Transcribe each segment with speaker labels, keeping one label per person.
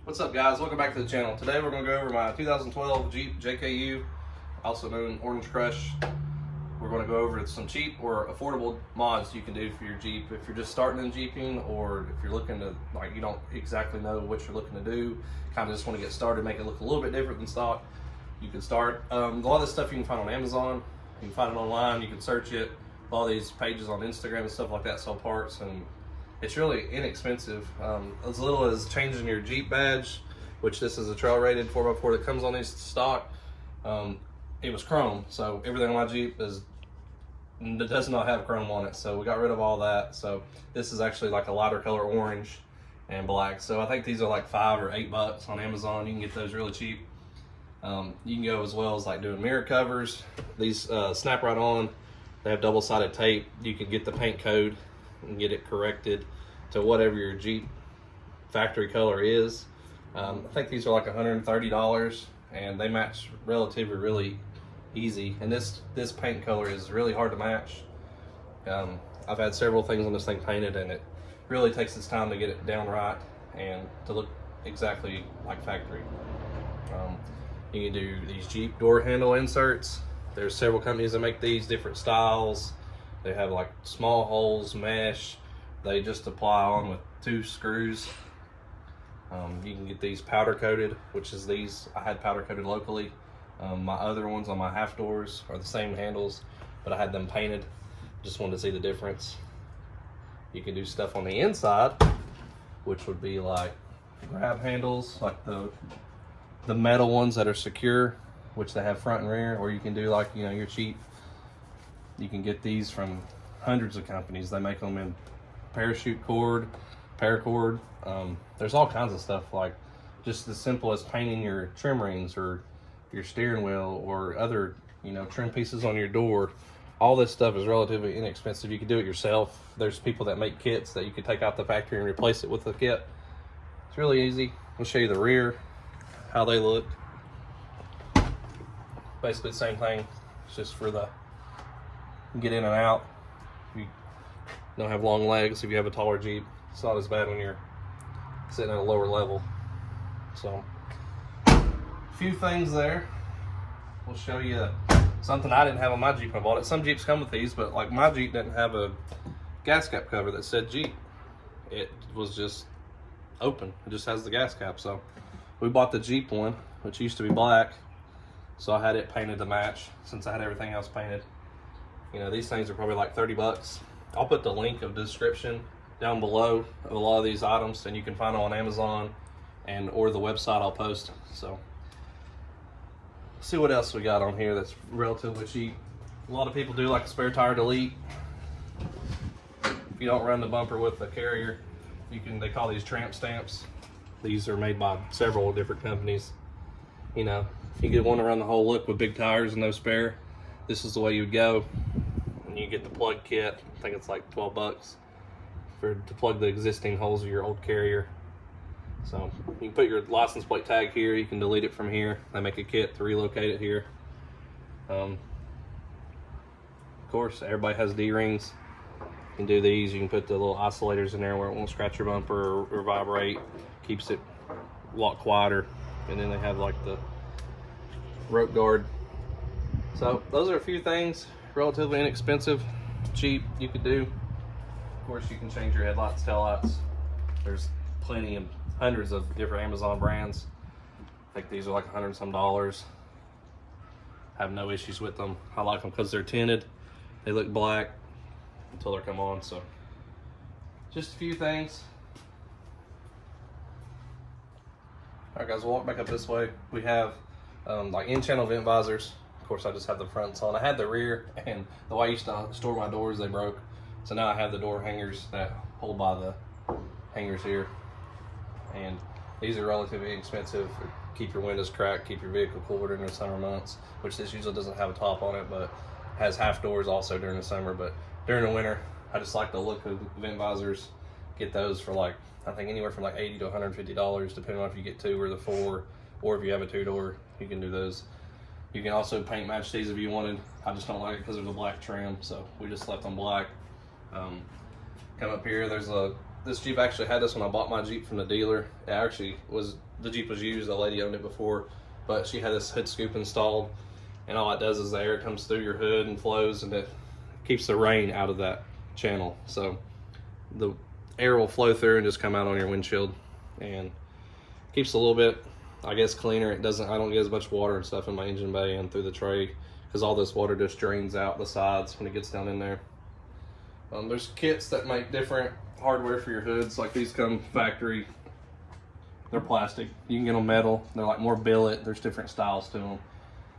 Speaker 1: What's up, guys? Welcome back to the channel. Today we're going to go over my 2012 Jeep JKU, also known Orange Crush. We're going to go over some cheap or affordable mods you can do for your Jeep if you're just starting in Jeeping, or if you're looking to, like, you don't exactly know what you're looking to do, kind of just want to get started, make it look a little bit different than stock. You can start. A lot of this stuff you can find on Amazon. You can find it online. You can search it. All these pages on Instagram and stuff like that sell parts, and it's really inexpensive. As little as changing your Jeep badge, which this is a trail rated 4x4 that comes on these stock. It was chrome, so everything on my Jeep does not have chrome on it, so we got rid of all that. So this is actually like a lighter color orange and black. So I think these are like $5 or $8 on Amazon. You can get those really cheap. You can go as well as like doing mirror covers. These snap right on. They have double-sided tape. You can get the paint code and get it corrected to whatever your Jeep factory color is. I think these are like $130, and they match relatively really easy. And this paint color is really hard to match. I've had several things on this thing painted, and it really takes its time to get it down right and to look exactly like factory. You can do these Jeep door handle inserts. There's several companies that make these different styles. They have like small holes, mesh. They just apply on with 2 screws. You can get these powder coated, which is these I had powder coated locally. My other ones on my half doors are the same handles, but I had them painted. Just wanted to see the difference. You can do stuff on the inside, which would be like grab handles, like the metal ones that are secure, which they have front and rear, or you can do like, you know, you're cheap. You can get these from hundreds of companies. They make them in parachute cord, paracord. There's all kinds of stuff, like just as simple as painting your trim rings or your steering wheel or other, you know, trim pieces on your door. All this stuff is relatively inexpensive. You can do it yourself. There's people that make kits that you can take out the factory and replace it with a kit. It's really easy. I'll show you the rear, how they look. Basically the same thing. It's just for the get in and out. If you don't have long legs, if you have a taller Jeep, it's not as bad when you're sitting at a lower level. So a few things there. We'll show you something I didn't have on my Jeep when I bought it. Some Jeeps come with these, but like my Jeep didn't have a gas cap cover that said Jeep. It was just open. It just has the gas cap. So we bought the Jeep one, which used to be black. So I had it painted to match since I had everything else painted. You know, these things are probably like 30 bucks. I'll put the link of the description down below of a lot of these items, and you can find them on Amazon or the website I'll post. So let's see what else we got on here that's relatively cheap. A lot of people do like a spare tire delete. If you don't run the bumper with the carrier, they call these tramp stamps. These are made by several different companies. You know, if you want to run the whole look with big tires and no spare, this is the way you would go. And you get the plug kit. I think it's like 12 bucks to plug the existing holes of your old carrier. So you can put your license plate tag here. You can delete it from here. They make a kit to relocate it here. Of course, everybody has D-rings. You can do these. You can put the little isolators in there where it won't scratch your bumper or vibrate. Keeps it a lot quieter. And then they have like the rope guard. So those are a few things, relatively inexpensive, cheap, you could do. Of course, you can change your headlights, taillights. There's plenty of hundreds of different Amazon brands. I think these are like $100 and some. I have no issues with them. I like them because they're tinted. They look black until they come on. So just a few things. All right, guys, we'll walk back up this way. We have like in-channel vent visors. Of course, I just have the fronts on. I had the rear, and the way I used to store my doors, they broke. So now I have the door hangers that hold by the hangers here. And these are relatively inexpensive. Keep your windows cracked, keep your vehicle cooler during the summer months, which this usually doesn't have a top on it, but has half doors also during the summer. But during the winter, I just like the look of vent visors. Get those for like, I think anywhere from like $80 to $150, depending on if you get 2 or the 4, or if you have a 2-door, you can do those. You can also paint match these if you wanted. I just don't like it because there's a black trim, so we just left them black. Come up here, there's a this Jeep, actually had this when I bought my Jeep from the dealer. It actually was, the Jeep was used, the lady owned it before, but she had this hood scoop installed, and all it does is the air comes through your hood and flows, and it keeps the rain out of that channel. So the air will flow through and just come out on your windshield, and keeps a little bit, I guess, cleaner. It doesn't, I don't get as much water and stuff in my engine bay and through the tray, because all this water just drains out the sides when it gets down in there. There's kits that make different hardware for your hoods. Like these come factory. They're plastic. You can get them metal. They're like more billet. There's different styles to them.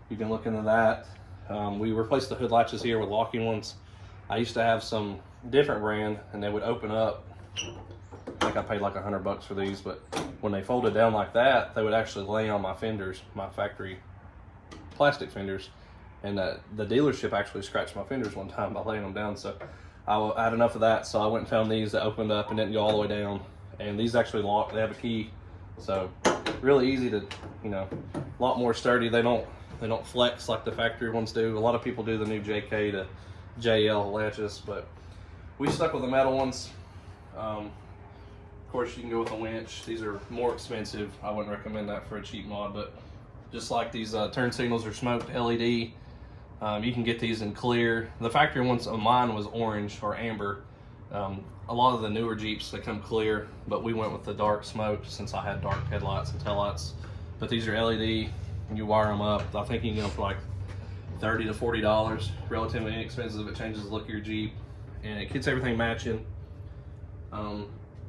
Speaker 1: You can look into that. We replaced the hood latches here with locking ones. I used to have some different brand, and they would open up. I think I paid like $100 for these, but when they folded down like that, they would actually lay on my fenders, my factory plastic fenders. And the dealership actually scratched my fenders one time by laying them down. So I had enough of that, so I went and found these that opened up and didn't go all the way down. And these actually lock, they have a key. So really easy to, you know, a lot more sturdy. They don't flex like the factory ones do. A lot of people do the new JK to JL latches, but we stuck with the metal ones. Of course, you can go with a winch. These are more expensive. I wouldn't recommend that for a cheap mod, but just like these turn signals are smoked LED, you can get these in clear. The factory ones of mine was orange or amber. A lot of the newer Jeeps, they come clear, but we went with the dark smoke since I had dark headlights and taillights. But these are LED, and you wire them up. I think you can get them for like $30 to $40, relatively inexpensive. It changes the look of your Jeep, and it gets everything matching.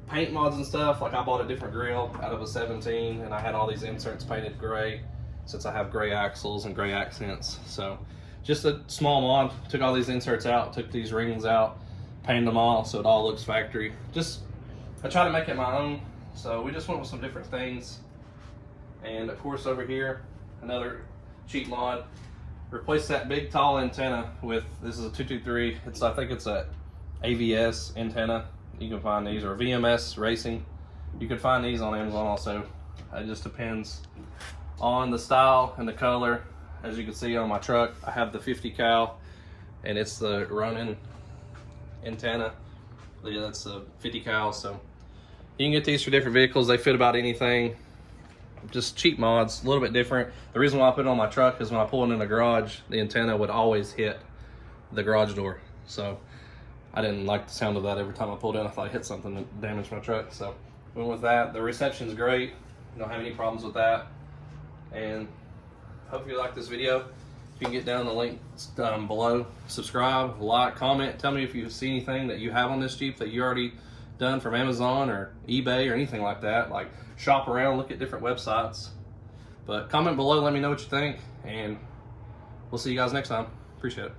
Speaker 1: Paint mods and stuff, like I bought a different grill out of a 17, and I had all these inserts painted gray since I have gray axles and gray accents. So just a small mod, took all these inserts out, took these rings out, painted them all so it all looks factory. Just, I try to make it my own, so we just went with some different things. And of course over here, another cheap mod, replace that big tall antenna with, this is a 223, I think it's a AVS antenna. You can find these, or VMS Racing. You can find these on Amazon also. It just depends on the style and the color. As you can see on my truck, I have the 50 cal, and it's the running antenna. Yeah, that's a 50 cal, so you can get these for different vehicles. They fit about anything. Just cheap mods, a little bit different. The reason why I put it on my truck is when I pull it in the garage, the antenna would always hit the garage door. So I didn't like the sound of that every time I pulled in. I thought I hit something that damaged my truck. So went with that. The reception's great. Don't have any problems with that. And hope you like this video. If you can get down the link below, subscribe, like, comment. Tell me if you see anything that you have on this Jeep that you already done from Amazon or eBay or anything like that. Like, shop around, look at different websites. But comment below, let me know what you think, and we'll see you guys next time. Appreciate it.